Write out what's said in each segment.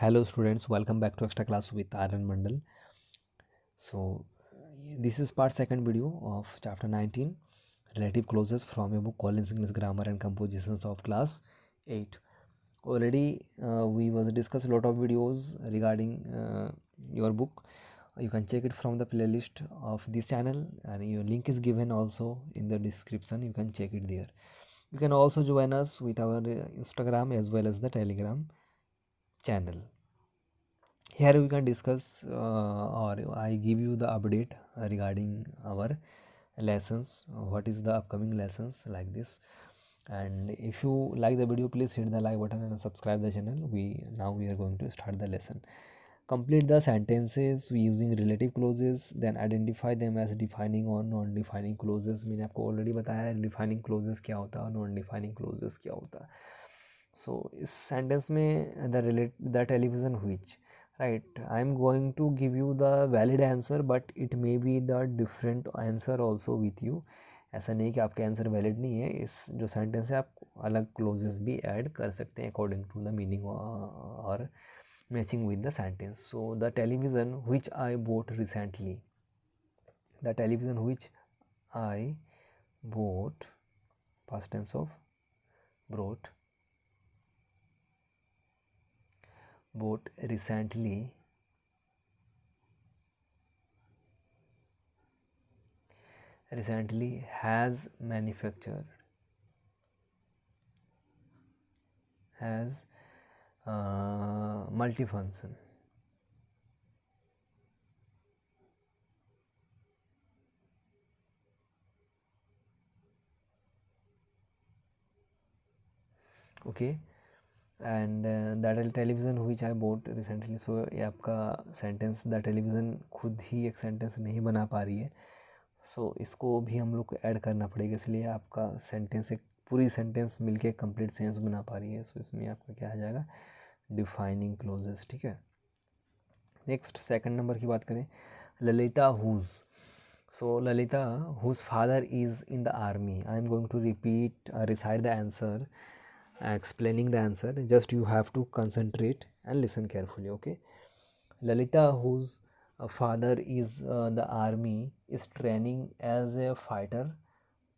Hello students, welcome back to extra class with Aryan Mandal. So this is part second video of chapter 19 relative clauses from your book Collins English Grammar and Compositions of class 8. Already we was discussed a lot of videos regarding your book. You can check it from the playlist of this channel and your link is given also in the description. You can check it there. You can also join us with our Instagram as well as the Telegram channel. Here we can discuss or I give you the update regarding our lessons, what is the upcoming lessons like this. And if you like the video, please hit the like button and subscribe the channel. We are going to start the lesson. Complete the sentences using relative clauses, then identify them as defining or non defining clauses. मैंने आपको already बताया है defining clauses क्या होता है और non defining clauses क्या होता है. So इस सेंटेंस में the television which, right, I am going to give you the valid answer but it may be the different answer also with you. ऐसा नहीं कि आपका आंसर वैलिड नहीं है. इस जो सेंटेंस है आप अलग क्लोजेस भी ऐड कर सकते हैं अकॉर्डिंग टू द मीनिंग और matching with the sentence. So the television which I bought recently, the television which I bought, past tense of bought recently has manufactured, has multifunction. Okay, and that television which I bought recently. सो ये आपका sentence the television खुद ही एक sentence नहीं बना पा रही है. सो इसको भी हम लोग को ऐड करना पड़ेगा, इसलिए आपका सेंटेंस एक पूरी सेंटेंस मिलके कंप्लीट सेंस बना पा रही है. सो इसमें आपका क्या आ जाएगा, डिफाइनिंग क्लोजेस. ठीक है. नेक्स्ट सेकंड नंबर की बात करें, Lalita whose. So Lalita whose father is in the army. I am going to repeat reside the answer, explaining the answer. Just you have to concentrate and listen carefully. Okay, Lalita, whose father is the army, is training as a fighter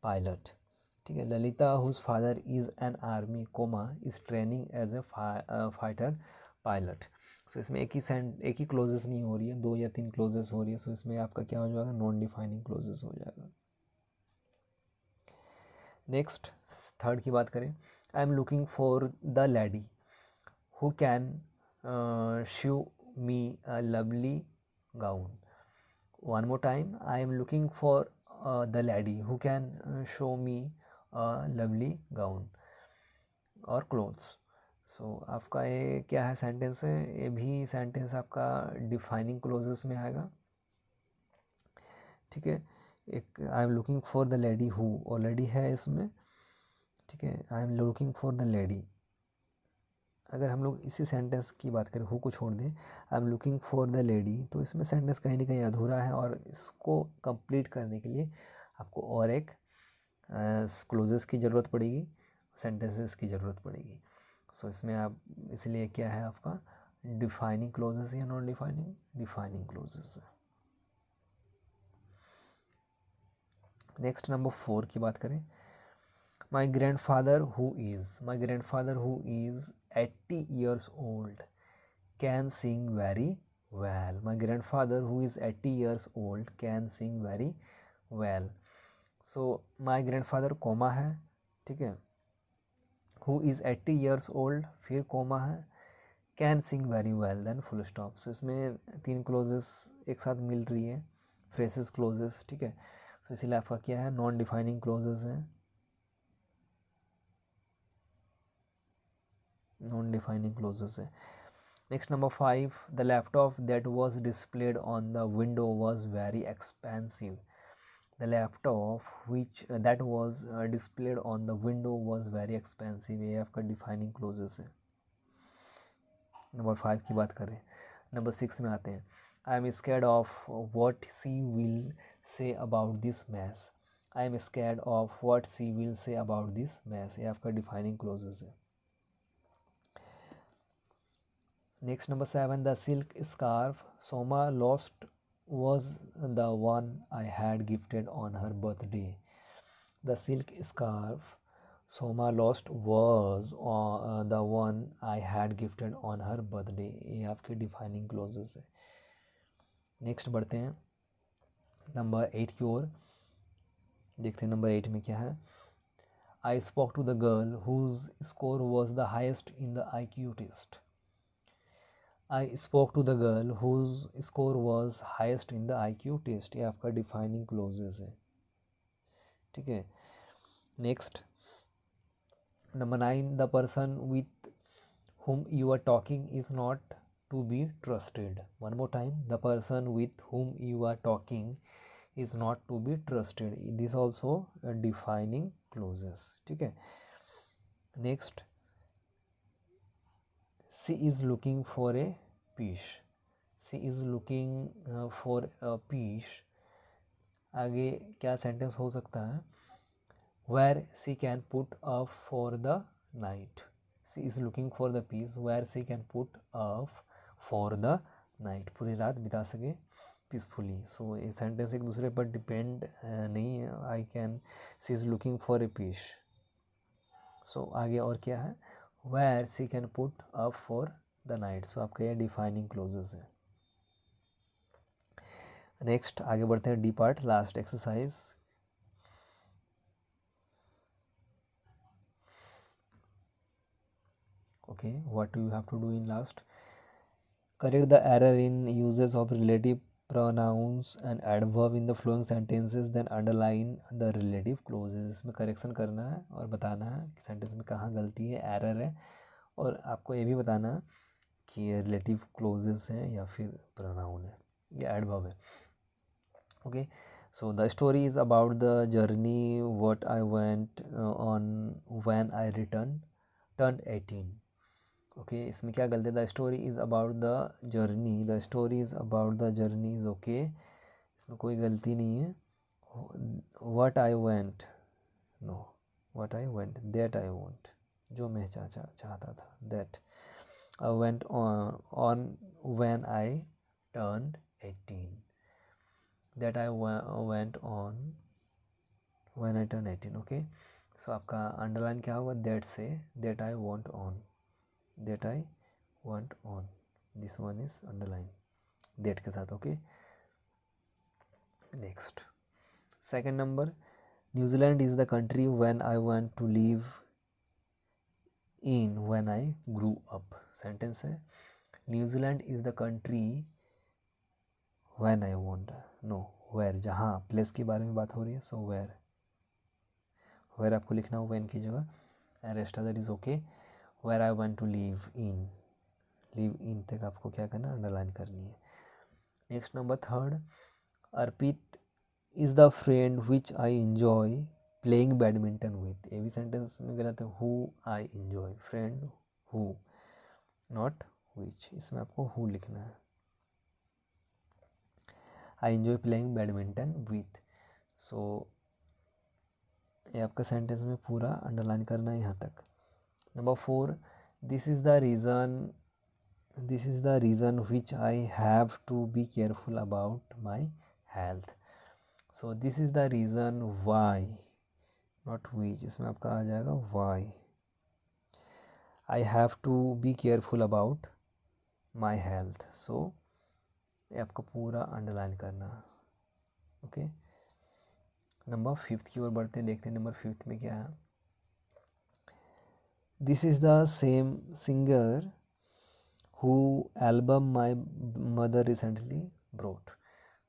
pilot. ठीक है. Lalita whose father is an army comma is training as a fighter pilot. सो इसमें एक ही closes नहीं हो रही है, 2 या 3 closes हो रही है. सो इसमें आपका क्या हो जाएगा, नॉन डिफाइनिंग क्लोजेस हो जाएगा. नेक्स्ट थर्ड की बात करें, I am looking for the lady who can show me a lovely gown. One more time, I am looking for the lady who can show me a lovely gown or clothes. So आपका ये क्या है sentence है, ये भी sentence आपका defining closes में आएगा. ठीक है. एक I am looking for the lady who already है इसमें. ठीक है. I am looking for the lady, अगर हम लोग इसी सेंटेंस की बात करें, हु को छोड़ दें, I am looking for the lady, तो इसमें सेंटेंस कहीं ना कहीं अधूरा है और इसको कंप्लीट करने के लिए आपको और एक क्लोजेस की ज़रूरत पड़ेगी, सेंटेंसेस की ज़रूरत पड़ेगी. सो इसमें आप इसलिए क्या है आपका डिफाइनिंग क्लोजेस या non defining clauses. Next number 4 की बात करें, my grandfather who is 80 years old can sing very well. My grandfather who is 80 years old can sing very well. So my grandfather comma है. ठीक है. who is 80 years old फिर comma है, can sing very well then full stop. So इसमें 3 closes एक साथ मिल रही है, फ्रेसेस क्लोजेस. ठीक है. सो इसीलिए आपका क्या है, नॉन डिफाइनिंग क्लोजेस है, नॉन डिफाइनिंग क्लोजेस है. Next number 5, the laptop that was displayed on the window was very expensive. The laptop which that was displayed on the window was very expensive, ये आपका defining clauses है. Number 5 की बात करें. Number 6 में आते हैं, I am scared of what she will say about this mess. I am scared of what she will say about this mess, ये आपका डिफाइनिंग क्लोजेस है. Next number 7, the silk scarf Soma lost was the one I had gifted on her birthday. The silk scarf Soma lost was the one I had gifted on her birthday. ये आपके defining clauses है. Next बढ़ते हैं number 8 की ओर. देखते हैं number 8 में क्या है. I spoke to the girl whose score was the highest in the IQ test. I spoke to the girl whose score was highest in the IQ test. ये आपका डिफाइनिंग क्लोजेस है. ठीक है. Next number 9, the person with whom you are talking is not to be trusted. One more time, the person with whom you are talking is not to be trusted. This also defining clauses. ठीक है. Next, she is looking for a fish. She is looking for a fish. आगे क्या sentence हो सकता है. where she can put up for the night. She is looking for the peace where she can put up for the night. पूरी रात बिता सके peacefully. सो ये सेंटेंस एक दूसरे पर डिपेंड नहीं है. I can she is looking for a piece. So आगे और क्या है. where she can put up for the night. सो आपका ये डिफाइनिंग क्लोजेस है. नेक्स्ट आगे बढ़ते हैं D part, last exercise. Okay, what do you have to do in last? Correct the error in uses of relative pronouns and adverb in the flowing sentences, then underline the relative clauses. इसमें correction करना है और बताना है कि sentence में कहाँ गलती है, एरर है, और आपको ये भी बताना है कि रिलेटिव क्लोजेस हैं या फिर प्रोनाउन है या एडवर्ब है. Okay, so the story is about the journey what I went on when I turned 18. Okay, इसमें क्या गलती है. The story is about the journey. The story is about the journey is okay. इसमें कोई गलती नहीं है. What I went, no, what I went, that I want, जो मैं चाहता था, that I went on when I turned 18. That I went on when I turn 18. Okay, so आपका अंडरलाइन क्या होगा. दैट से that I want on, that I want on. This one is underline that के साथ. Okay, next second number. New Zealand is the country when I want to live in when I grew up. Sentence है. New Zealand is the country when I want, no, where, जहाँ place के बारे में बात हो रही है. सो where आपको लिखना हो when की जगह, and rest other is okay. where I want to live in तक आपको क्या करना, अंडरलाइन करनी है. Next number 3, Arpit is the friend which I enjoy playing badminton with. ये भी सेंटेंस में गलत है. Who I enjoy, friend who, not which. इसमें आपको हु लिखना है. I enjoy playing badminton with. So ये आपका सेंटेंस में पूरा अंडरलाइन करना है यहाँ तक. Number 4, this is the reason which I have to be careful about my health. So this is the reason why, not which. इसमें आपका आ जाएगा why. I have to be careful about my health. So ये आपको पूरा underline करना. Okay, number 5 की ओर बढ़ते हैं. देखते हैं नंबर 5 में क्या है. This is the same singer who album my mother recently brought.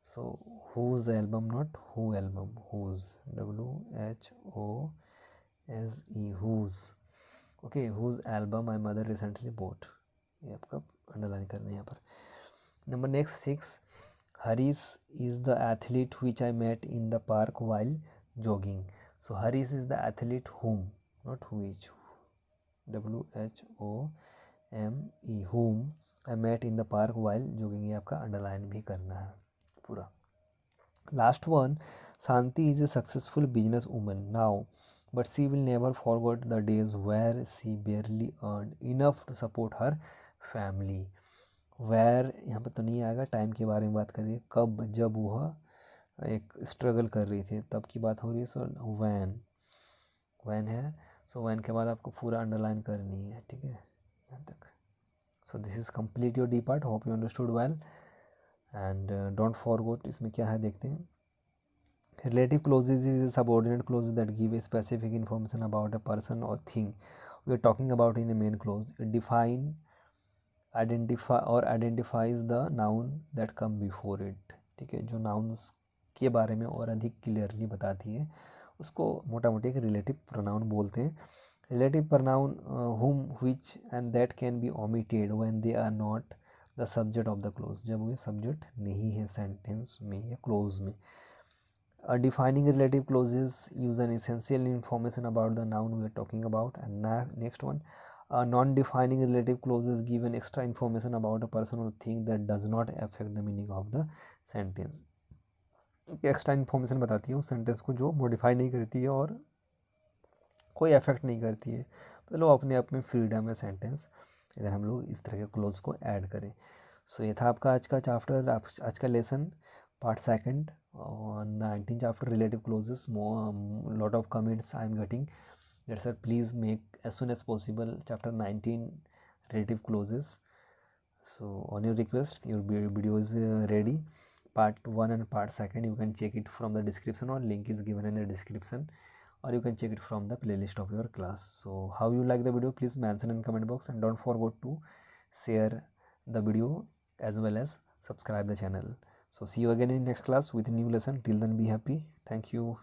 So whose album, not who album, whose, WHOSE, whose. Okay, whose album my mother recently bought. ये आपका अंडरलाइन करना है यहाँ पर. Number next 6, Harish is the athlete which I met in the park while jogging. So Harish is the athlete whom, not which. WHOME, whom I met in the park while jogging. ये आपका underline भी करना है पूरा. Last one, Shanti is a successful business woman now but she will never forget the days where she barely earned enough to support her family. Where यहाँ पे तो नहीं आएगा, टाइम के बारे में बात करिए, कब, जब वह एक स्ट्रगल कर रही थी तब की बात हो रही है। सो वैन है, सो वैन के बाद आपको पूरा अंडरलाइन करनी है, ठीक है, यहाँ तक। So this is complete your D part, hope you understood well and don't forget इसमें क्या है देखते हैं। Relative clauses is a subordinate clause that give a specific information about a person or thing we are talking about in a main clause. It identifies the noun that come before it, ठीक है, जो nouns के बारे में और अधिक clearly बताती है उसको मोटा मोटी एक रिलेटिव प्रोनाउन बोलते हैं। Relative pronoun whom, which and that can be omitted when they are not the subject of the clause, जब वो सब्जेक्ट नहीं है सेंटेंस में या क्लोज में। Defining relative clauses use an essential information about the noun we are talking about. And next one, non-defining relative clauses give an extra information about a person or thing that does not affect the meaning of the sentence. Extra information बताती है उस sentence को जो modify नहीं करती है और कोई अफेक्ट नहीं करती है, मतलब अपने आप में फ्रीडम है सेंटेंस, इधर हम लोग इस तरह के क्लोज को ऐड करें। सो ये था आपका आज का चैप्टर, आज का lesson part second on 19 chapter relative clauses. Lot of comments I am getting that sir please make as soon as possible chapter 19 relative clauses. So on your request your video is ready, part 1 and part 2 you can check it from the description or link is given in the description, or you can check it from the playlist of your class. So how you like the video please mention in comment box, and don't forget to share the video as well as subscribe the channel. So see you again in next class with a new lesson. Till then be happy. Thank you.